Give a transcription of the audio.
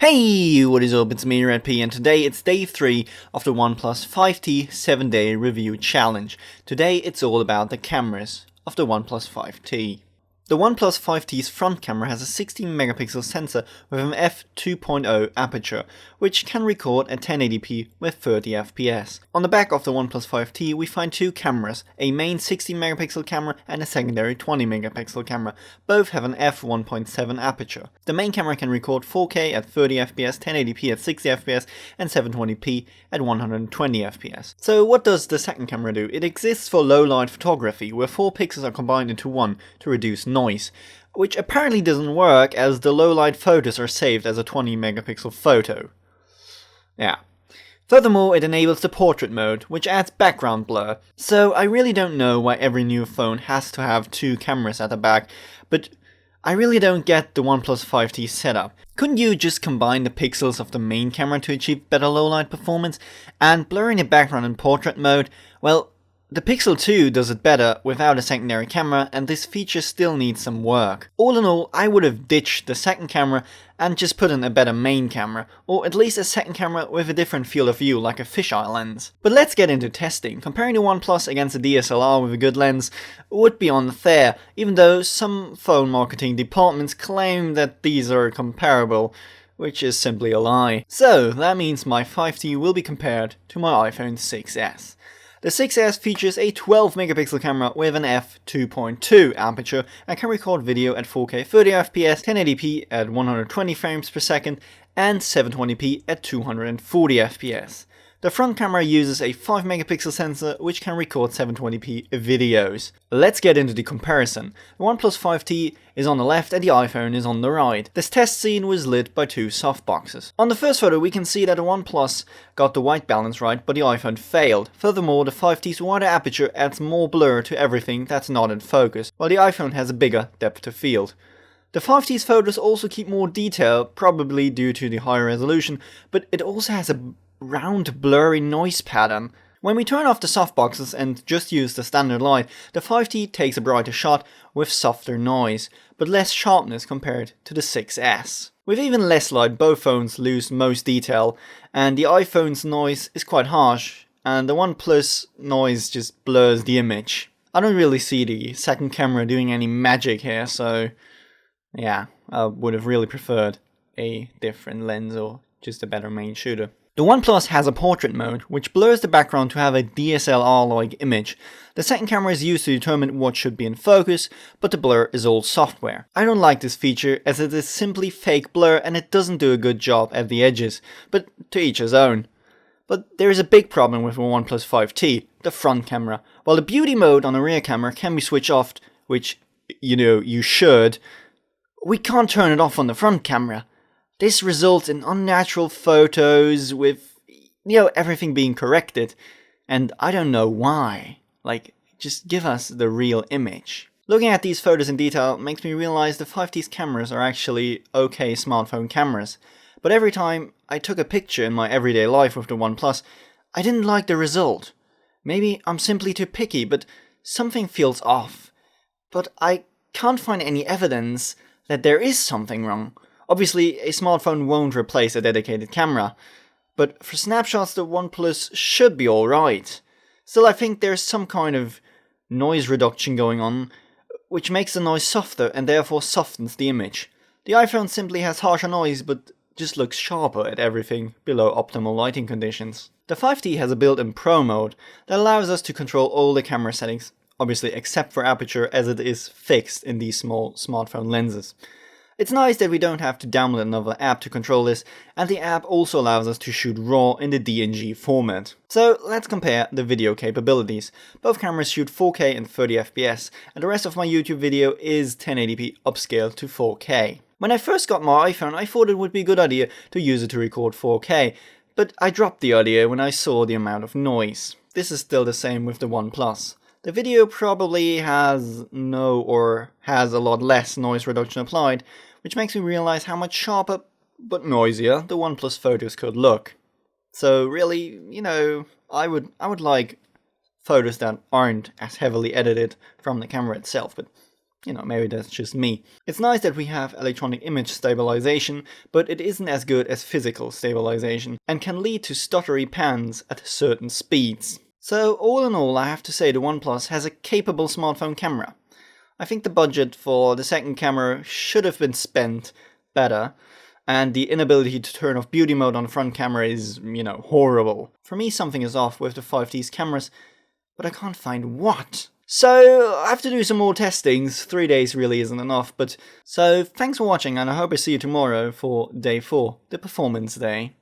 Hey, what is up? It's me, RedP, and today it's day 3 of the OnePlus 5T 7-day review challenge. Today it's all about the cameras of the OnePlus 5T. The OnePlus 5T's front camera has a 16 megapixel sensor with an f2.0 aperture, which can record at 1080p with 30 fps. On the back of the OnePlus 5T we find two cameras, a main 16 megapixel camera and a secondary 20 megapixel camera. Both have an f1.7 aperture. The main camera can record 4K at 30 fps, 1080p at 60 fps and 720p at 120 fps. So what does the second camera do? It exists for low light photography, where 4 pixels are combined into one to reduce noise, which apparently doesn't work as the low light photos are saved as a 20 megapixel photo. Yeah. Furthermore, it enables the portrait mode, which adds background blur. So I really don't know why every new phone has to have two cameras at the back, but I really don't get the OnePlus 5T setup. Couldn't you just combine the pixels of the main camera to achieve better low light performance? And blurring the background in portrait mode, well, the Pixel 2 does it better without a secondary camera, and this feature still needs some work. All in all, I would have ditched the second camera and just put in a better main camera, or at least a second camera with a different field of view like a fisheye lens. But let's get into testing. Comparing the OnePlus against a DSLR with a good lens would be unfair, even though some phone marketing departments claim that these are comparable, which is simply a lie. So that means my 5T will be compared to my iPhone 6s. The 6s features a 12 megapixel camera with an f2.2 aperture and can record video at 4K 30 fps, 1080p at 120 frames per second and 720p at 240 fps. The front camera uses a 5 megapixel sensor which can record 720p videos. Let's get into the comparison. The OnePlus 5T is on the left and the iPhone is on the right. This test scene was lit by two softboxes. On the first photo we can see that the OnePlus got the white balance right, but the iPhone failed. Furthermore, the 5T's wider aperture adds more blur to everything that's not in focus, while the iPhone has a bigger depth of field. The 5T's photos also keep more detail, probably due to the higher resolution, but it also has a round blurry noise pattern. When we turn off the softboxes and just use the standard light, the 5T takes a brighter shot with softer noise, but less sharpness compared to the 6s. With even less light, both phones lose most detail, and the iPhone's noise is quite harsh, and the OnePlus noise just blurs the image. I don't really see the second camera doing any magic here, so yeah, I would have really preferred a different lens or just a better main shooter. The OnePlus has a portrait mode, which blurs the background to have a DSLR-like image. The second camera is used to determine what should be in focus, but the blur is all software. I don't like this feature as it is simply fake blur and it doesn't do a good job at the edges, but to each his own. But there is a big problem with the OnePlus 5T, the front camera. While the beauty mode on the rear camera can be switched off, which, you should, we can't turn it off on the front camera. This results in unnatural photos with, everything being corrected. And I don't know why. Just give us the real image. Looking at these photos in detail makes me realize the 5T's cameras are actually okay smartphone cameras. But every time I took a picture in my everyday life with the OnePlus, I didn't like the result. Maybe I'm simply too picky, but something feels off. But I can't find any evidence that there is something wrong. Obviously, a smartphone won't replace a dedicated camera, but for snapshots the OnePlus should be alright. Still, I think there's some kind of noise reduction going on, which makes the noise softer and therefore softens the image. The iPhone simply has harsher noise, but just looks sharper at everything below optimal lighting conditions. The 5T has a built-in Pro mode that allows us to control all the camera settings, obviously except for aperture as it is fixed in these small smartphone lenses. It's nice that we don't have to download another app to control this, and the app also allows us to shoot RAW in the DNG format. So let's compare the video capabilities. Both cameras shoot 4K and 30 fps, and the rest of my YouTube video is 1080p upscaled to 4K. When I first got my iPhone, I thought it would be a good idea to use it to record 4K, but I dropped the idea when I saw the amount of noise. This is still the same with the OnePlus. The video probably has no or has a lot less noise reduction applied, which makes me realize how much sharper but noisier the OnePlus photos could look. So really, I would like photos that aren't as heavily edited from the camera itself, but maybe that's just me. It's nice that we have electronic image stabilization, but it isn't as good as physical stabilization, and can lead to stuttery pans at certain speeds. So all in all, I have to say the OnePlus has a capable smartphone camera. I think the budget for the second camera should have been spent better, and the inability to turn off beauty mode on the front camera is, horrible. For me, something is off with the 5T's cameras, but I can't find what. So I have to do some more testings. 3 days really isn't enough, so thanks for watching, and I hope I see you tomorrow for day 4, the performance day.